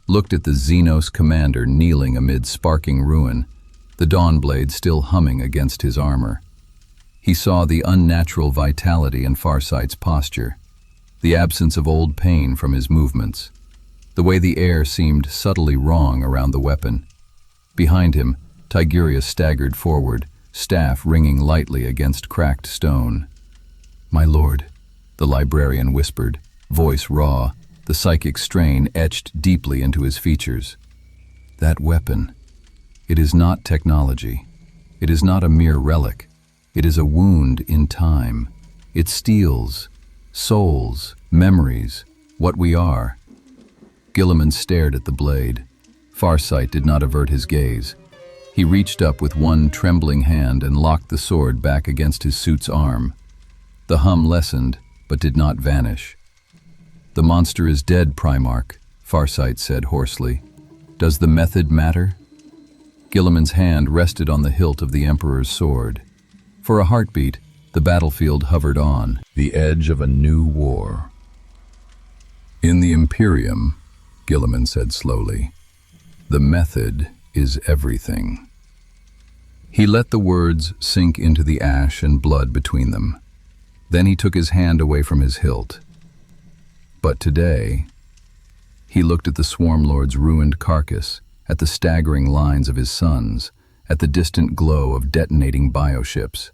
S1: Looked at the Xenos commander kneeling amid sparking ruin, the Dawnblade still humming against his armor. He saw the unnatural vitality in Farsight's posture, the absence of old pain from his movements, the way the air seemed subtly wrong around the weapon. Behind him, Tigurius staggered forward, staff ringing lightly against cracked stone. "My lord," the librarian whispered, voice raw, the psychic strain etched deeply into his features. "That weapon, it is not technology. It is not a mere relic. It is a wound in time. It steals souls, memories, what we are." Guilliman stared at the blade. Farsight did not avert his gaze. He reached up with one trembling hand and locked the sword back against his suit's arm. The hum lessened, but did not vanish. "The monster is dead, Primarch," Farsight said hoarsely. "Does the method matter?" Guilliman's hand rested on the hilt of the Emperor's sword. For a heartbeat, the battlefield hovered on, the edge of a new war. "In the Imperium," Guilliman said slowly, "the method is everything." He let the words sink into the ash and blood between them. Then he took his hand away from his hilt. But today, he looked at the Swarmlord's ruined carcass, at the staggering lines of his sons, at the distant glow of detonating bioships.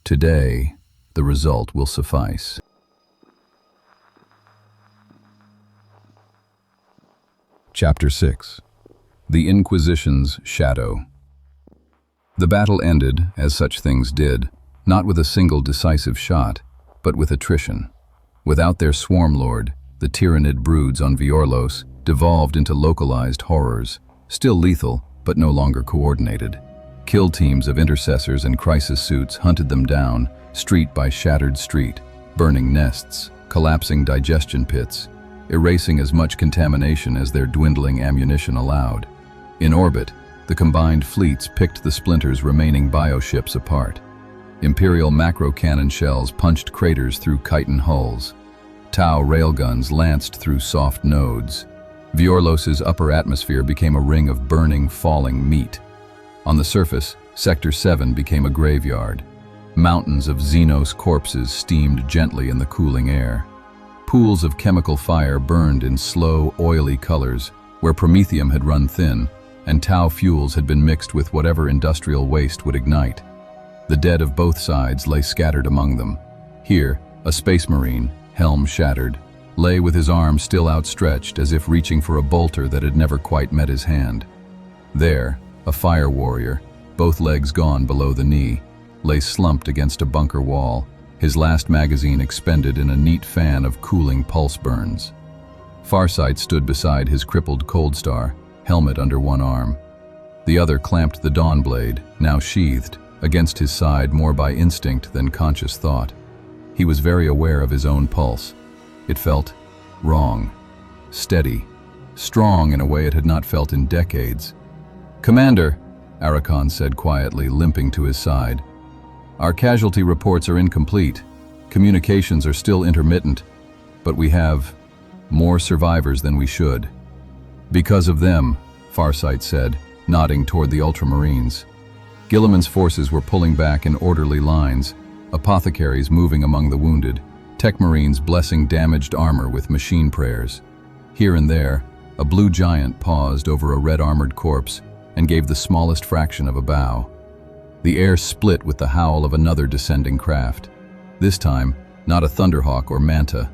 S1: Today, the result will suffice. Chapter 6. The Inquisition's Shadow. The battle ended, as such things did, not with a single decisive shot, but with attrition. Without their Swarmlord, the Tyranid broods on Vior'los devolved into localized horrors, still lethal, but no longer coordinated. Kill teams of intercessors and crisis suits hunted them down, street by shattered street, burning nests, collapsing digestion pits, erasing as much contamination as their dwindling ammunition allowed. In orbit, the combined fleets picked the splinters' remaining bioships apart. Imperial macro-cannon shells punched craters through chitin hulls. T'au railguns lanced through soft nodes. Vior'los's upper atmosphere became a ring of burning, falling meat. On the surface, Sector 7 became a graveyard. Mountains of Xenos corpses steamed gently in the cooling air. Pools of chemical fire burned in slow, oily colors, where promethium had run thin, and T'au fuels had been mixed with whatever industrial waste would ignite. The dead of both sides lay scattered among them. Here, a space marine, helm shattered, lay with his arm still outstretched as if reaching for a bolter that had never quite met his hand. There, a fire warrior, both legs gone below the knee, lay slumped against a bunker wall, his last magazine expended in a neat fan of cooling pulse burns. Farsight stood beside his crippled Cold Star, helmet under one arm. The other clamped the Dawn Blade, now sheathed, against his side more by instinct than conscious thought. He was very aware of his own pulse. It felt wrong, steady, strong in a way it had not felt in decades. "Commander," Arachon said quietly, limping to his side, "our casualty reports are incomplete. Communications are still intermittent, but we have more survivors than we should." "Because of them," Farsight said, nodding toward the Ultramarines. Guilliman's forces were pulling back in orderly lines, apothecaries moving among the wounded, tech marines blessing damaged armor with machine prayers. Here and there, a blue giant paused over a red-armored corpse and gave the smallest fraction of a bow. The air split with the howl of another descending craft. This time, not a Thunderhawk or Manta.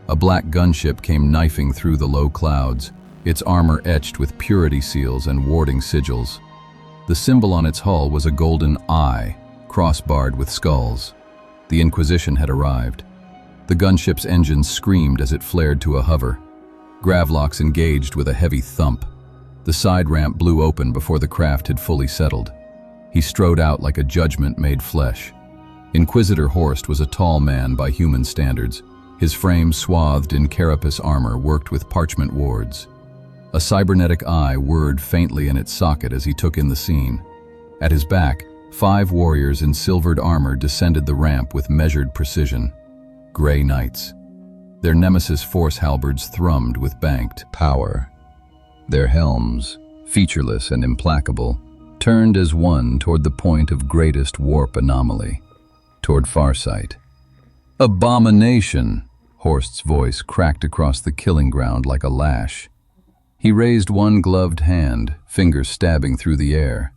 S1: A black gunship came knifing through the low clouds, its armor etched with purity seals and warding sigils. The symbol on its hull was a golden eye, crossbarred with skulls. The Inquisition had arrived. The gunship's engines screamed as it flared to a hover. Gravlocks engaged with a heavy thump. The side ramp blew open before the craft had fully settled. He strode out like a judgment made flesh. Inquisitor Horst was a tall man by human standards. His frame, swathed in carapace armor, worked with parchment wards. A cybernetic eye whirred faintly in its socket as he took in the scene. At his back, 5 warriors in silvered armor descended the ramp with measured precision. Grey Knights. Their nemesis force halberds thrummed with banked power. Their helms, featureless and implacable, turned as one toward the point of greatest warp anomaly, toward Farsight. "Abomination!" Horst's voice cracked across the killing ground like a lash. He raised one gloved hand, fingers stabbing through the air.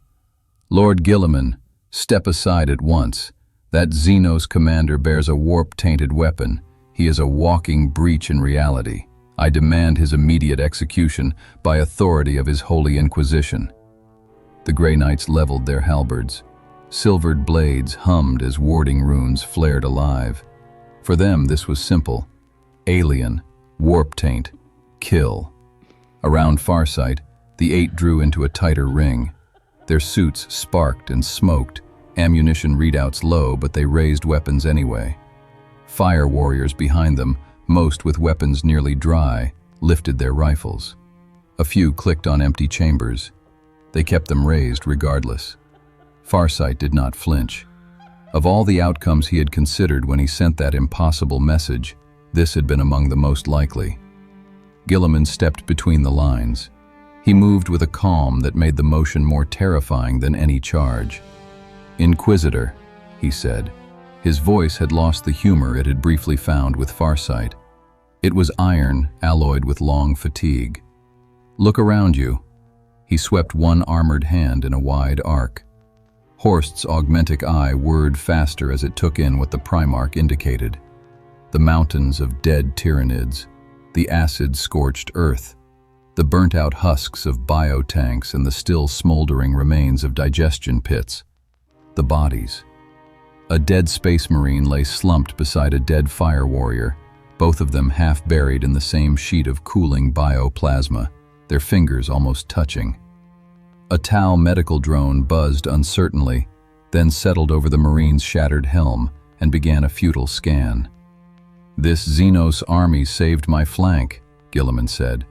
S1: "Lord Guilliman, step aside at once. That Xenos commander bears a warp-tainted weapon. He is a walking breach in reality. I demand his immediate execution by authority of his Holy Inquisition." The Grey Knights leveled their halberds. Silvered blades hummed as warding runes flared alive. For them, this was simple. Alien, warp-taint, kill. Around Farsight, the 8 drew into a tighter ring. Their suits sparked and smoked, ammunition readouts low, but they raised weapons anyway. Fire warriors behind them, most with weapons nearly dry, lifted their rifles. A few clicked on empty chambers. They kept them raised regardless. Farsight did not flinch. Of all the outcomes he had considered when he sent that impossible message, this had been among the most likely. Guilliman stepped between the lines. He moved with a calm that made the motion more terrifying than any charge. "Inquisitor," he said. His voice had lost the humor it had briefly found with Farsight. It was iron, alloyed with long fatigue. "Look around you." He swept one armored hand in a wide arc. Horst's augmentic eye whirred faster as it took in what the Primarch indicated. The mountains of dead Tyranids, the acid-scorched earth, the burnt-out husks of biotanks and the still smoldering remains of digestion pits. The bodies. A dead space marine lay slumped beside a dead fire warrior, both of them half buried in the same sheet of cooling bioplasma, their fingers almost touching. A T'au medical drone buzzed uncertainly, then settled over the marine's shattered helm and began a futile scan. "This Xenos army saved my flank," Guilliman said.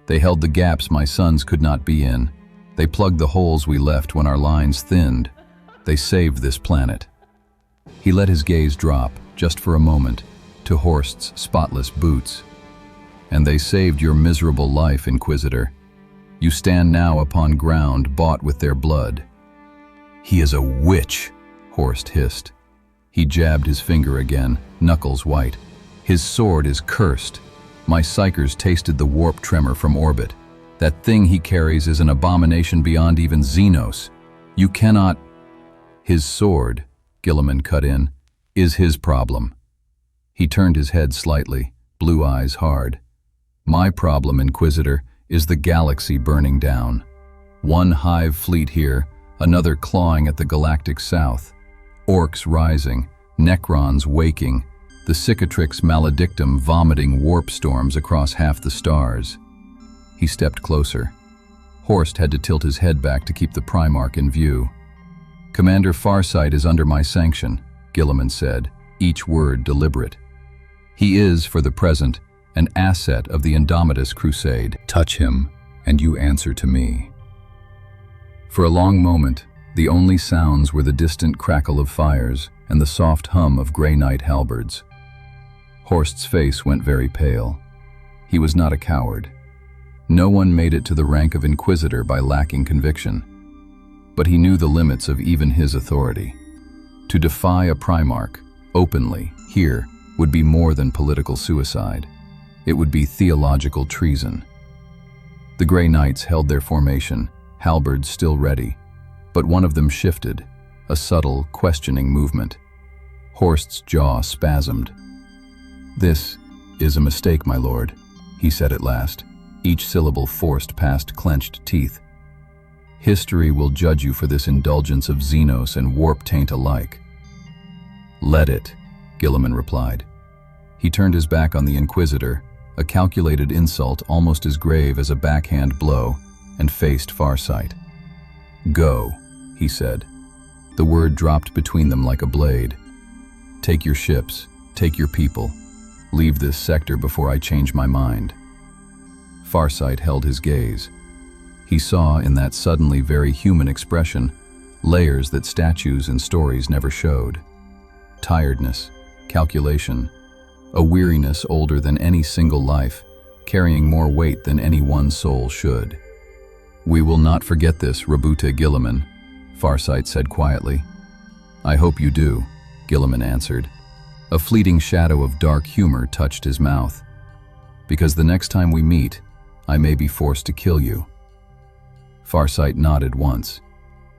S1: "They held the gaps my sons could not be in. They plugged the holes we left when our lines thinned. They saved this planet." He let his gaze drop, just for a moment, to Horst's spotless boots. "And they saved your miserable life, Inquisitor. You stand now upon ground bought with their blood." "He is a witch," Horst hissed. He jabbed his finger again, knuckles white. "His sword is cursed. My psychers tasted the warp tremor from orbit. That thing he carries is an abomination beyond even Xenos. You cannot—" "His sword," Guilliman cut in, "is his problem." He turned his head slightly, blue eyes hard. "My problem, Inquisitor, is the galaxy burning down. One Hive Fleet here, another clawing at the galactic south. Orcs rising, Necrons waking, the Cicatrix maledictum vomiting warp storms across half the stars." He stepped closer. Horst had to tilt his head back to keep the Primarch in view. "Commander Farsight is under my sanction," Guilliman said, each word deliberate. "He is, for the present, an asset of the Indomitus Crusade. Touch him, and you answer to me." For a long moment, the only sounds were the distant crackle of fires and the soft hum of Grey Knight halberds. Horst's face went very pale. He was not a coward. No one made it to the rank of Inquisitor by lacking conviction. But he knew the limits of even his authority. To defy a Primarch, openly, here, would be more than political suicide. It would be theological treason. The Grey Knights held their formation, halberds still ready, but one of them shifted, a subtle, questioning movement. Horst's jaw spasmed. "This is a mistake, my lord," he said at last, each syllable forced past clenched teeth. "History will judge you for this indulgence of Xenos and warp taint alike." "Let it," Guilliman replied. He turned his back on the Inquisitor, a calculated insult almost as grave as a backhand blow, and faced Farsight. "Go," he said. The word dropped between them like a blade. "Take your ships, take your people. Leave this sector before I change my mind." Farsight held his gaze. He saw in that suddenly very human expression layers that statues and stories never showed. Tiredness, calculation, a weariness older than any single life, carrying more weight than any one soul should. "We will not forget this, Roboute Guilliman," Farsight said quietly. "I hope you do," Guilliman answered. A fleeting shadow of dark humor touched his mouth. "Because the next time we meet, I may be forced to kill you." Farsight nodded once.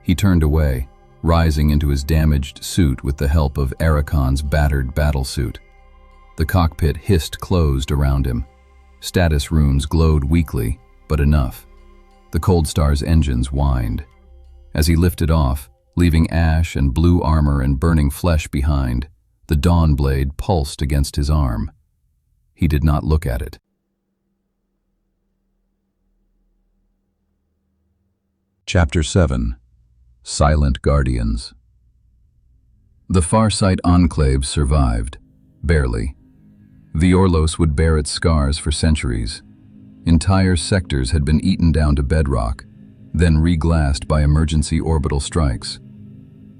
S1: He turned away, rising into his damaged suit with the help of Arakon's battered battlesuit. The cockpit hissed closed around him. Status runes glowed weakly, but enough. The Cold Star's engines whined. As he lifted off, leaving ash and blue armor and burning flesh behind, the dawn blade pulsed against his arm. He did not look at it. Chapter 7. Silent Guardians. The Farsight Enclaves survived, barely. Vior'los would bear its scars for centuries. Entire sectors had been eaten down to bedrock, then reglassed by emergency orbital strikes.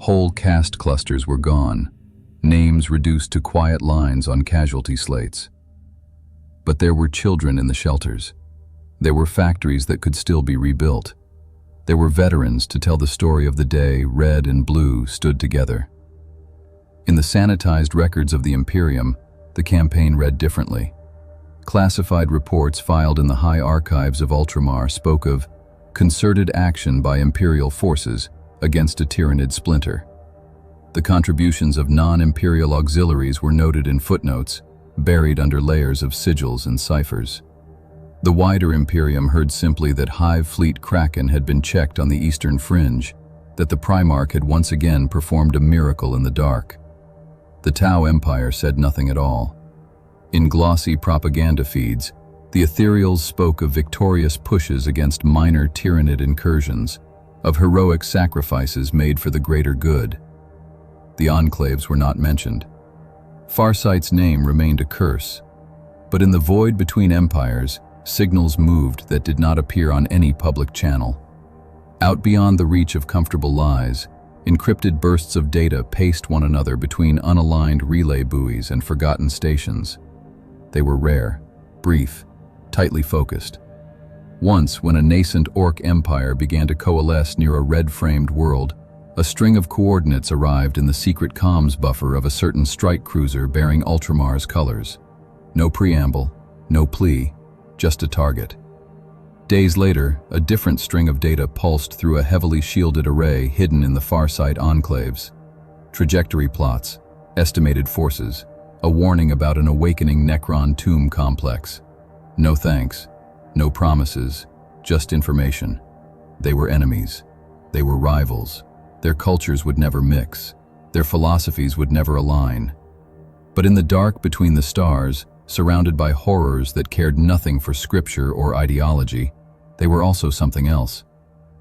S1: Whole caste clusters were gone, names reduced to quiet lines on casualty slates. But there were children in the shelters. There were factories that could still be rebuilt. There were veterans to tell the story of the day red and blue stood together. In the sanitized records of the Imperium, the campaign read differently. Classified reports filed in the high archives of Ultramar spoke of concerted action by Imperial forces against a Tyranid splinter. The contributions of non-Imperial auxiliaries were noted in footnotes, buried under layers of sigils and ciphers. The wider Imperium heard simply that Hive Fleet Kraken had been checked on the eastern fringe, that the Primarch had once again performed a miracle in the dark. The T'au Empire said nothing at all. In glossy propaganda feeds, the Ethereals spoke of victorious pushes against minor Tyranid incursions, of heroic sacrifices made for the greater good. The Enclaves were not mentioned. Farsight's name remained a curse, but in the void between empires, signals moved that did not appear on any public channel. Out beyond the reach of comfortable lies, encrypted bursts of data paced one another between unaligned relay buoys and forgotten stations. They were rare, brief, tightly focused. Once, when a nascent orc empire began to coalesce near a red-framed world, a string of coordinates arrived in the secret comms buffer of a certain strike cruiser bearing Ultramar's colors. No preamble, no plea, just a target. Days later, a different string of data pulsed through a heavily shielded array hidden in the Farsight Enclaves. Trajectory plots, estimated forces, a warning about an awakening Necron tomb complex. No thanks, no promises, just information. They were enemies. They were rivals. Their cultures would never mix. Their philosophies would never align. But in the dark between the stars, surrounded by horrors that cared nothing for scripture or ideology, they were also something else.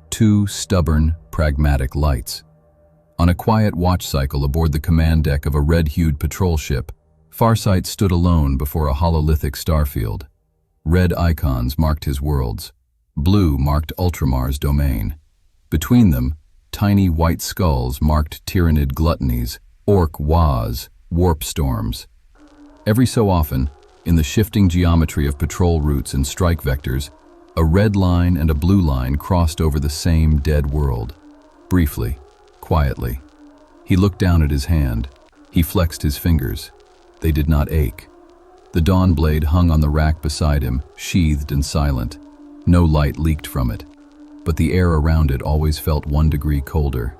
S1: Two stubborn, pragmatic lights. On a quiet watch cycle aboard the command deck of a red-hued patrol ship, Farsight stood alone before a hololithic starfield. Red icons marked his worlds. Blue marked Ultramar's domain. Between them, tiny white skulls marked Tyranid gluttonies, orc was, warp storms. Every so often, in the shifting geometry of patrol routes and strike vectors, a red line and a blue line crossed over the same dead world. Briefly, quietly. He looked down at his hand. He flexed his fingers. They did not ache. The dawn blade hung on the rack beside him, sheathed and silent. No light leaked from it, but the air around it always felt 1 degree colder.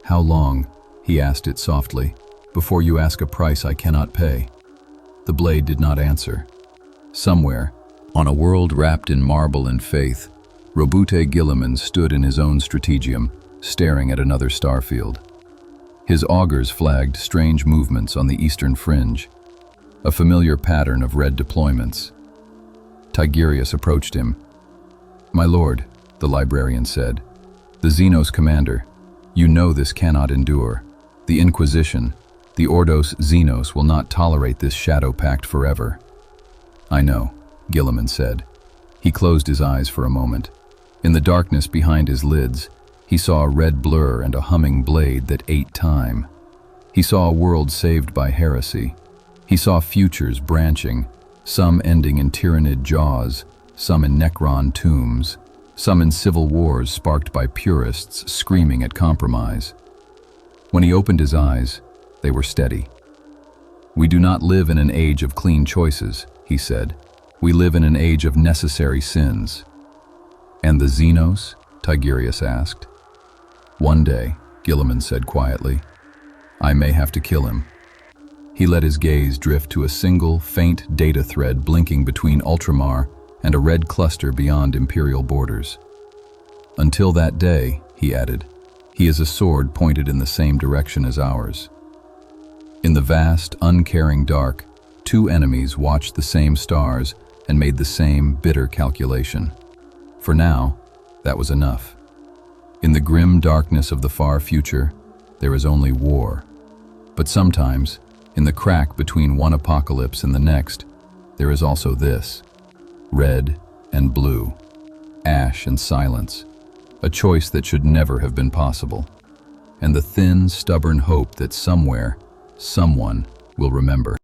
S1: "How long," he asked it softly, "before you ask a price I cannot pay?" The blade did not answer. Somewhere, on a world wrapped in marble and faith, Roboute Guilliman stood in his own strategium, staring at another starfield. His augurs flagged strange movements on the eastern fringe, a familiar pattern of red deployments. Tigurius approached him. "My lord," the librarian said, "the Xenos commander, you know this cannot endure. The Inquisition, the Ordo's Xenos will not tolerate this shadow pact forever." "I know," Guilliman said. He closed his eyes for a moment. In the darkness behind his lids, he saw a red blur and a humming blade that ate time. He saw a world saved by heresy. He saw futures branching, some ending in Tyranid jaws, some in Necron tombs, some in civil wars sparked by purists screaming at compromise. When he opened his eyes, they were steady. "We do not live in an age of clean choices," he said. "We live in an age of necessary sins." "And the Xenos?" Tigurius asked. "One day," Guilliman said quietly, "I may have to kill him." He let his gaze drift to a single, faint data thread blinking between Ultramar and a red cluster beyond Imperial borders. "Until that day," he added, "he is a sword pointed in the same direction as ours." In the vast, uncaring dark, two enemies watched the same stars and made the same bitter calculation. For now, that was enough. In the grim darkness of the far future, there is only war. But sometimes, in the crack between one apocalypse and the next, there is also this: red and blue, ash and silence, a choice that should never have been possible, and the thin, stubborn hope that somewhere, someone will remember.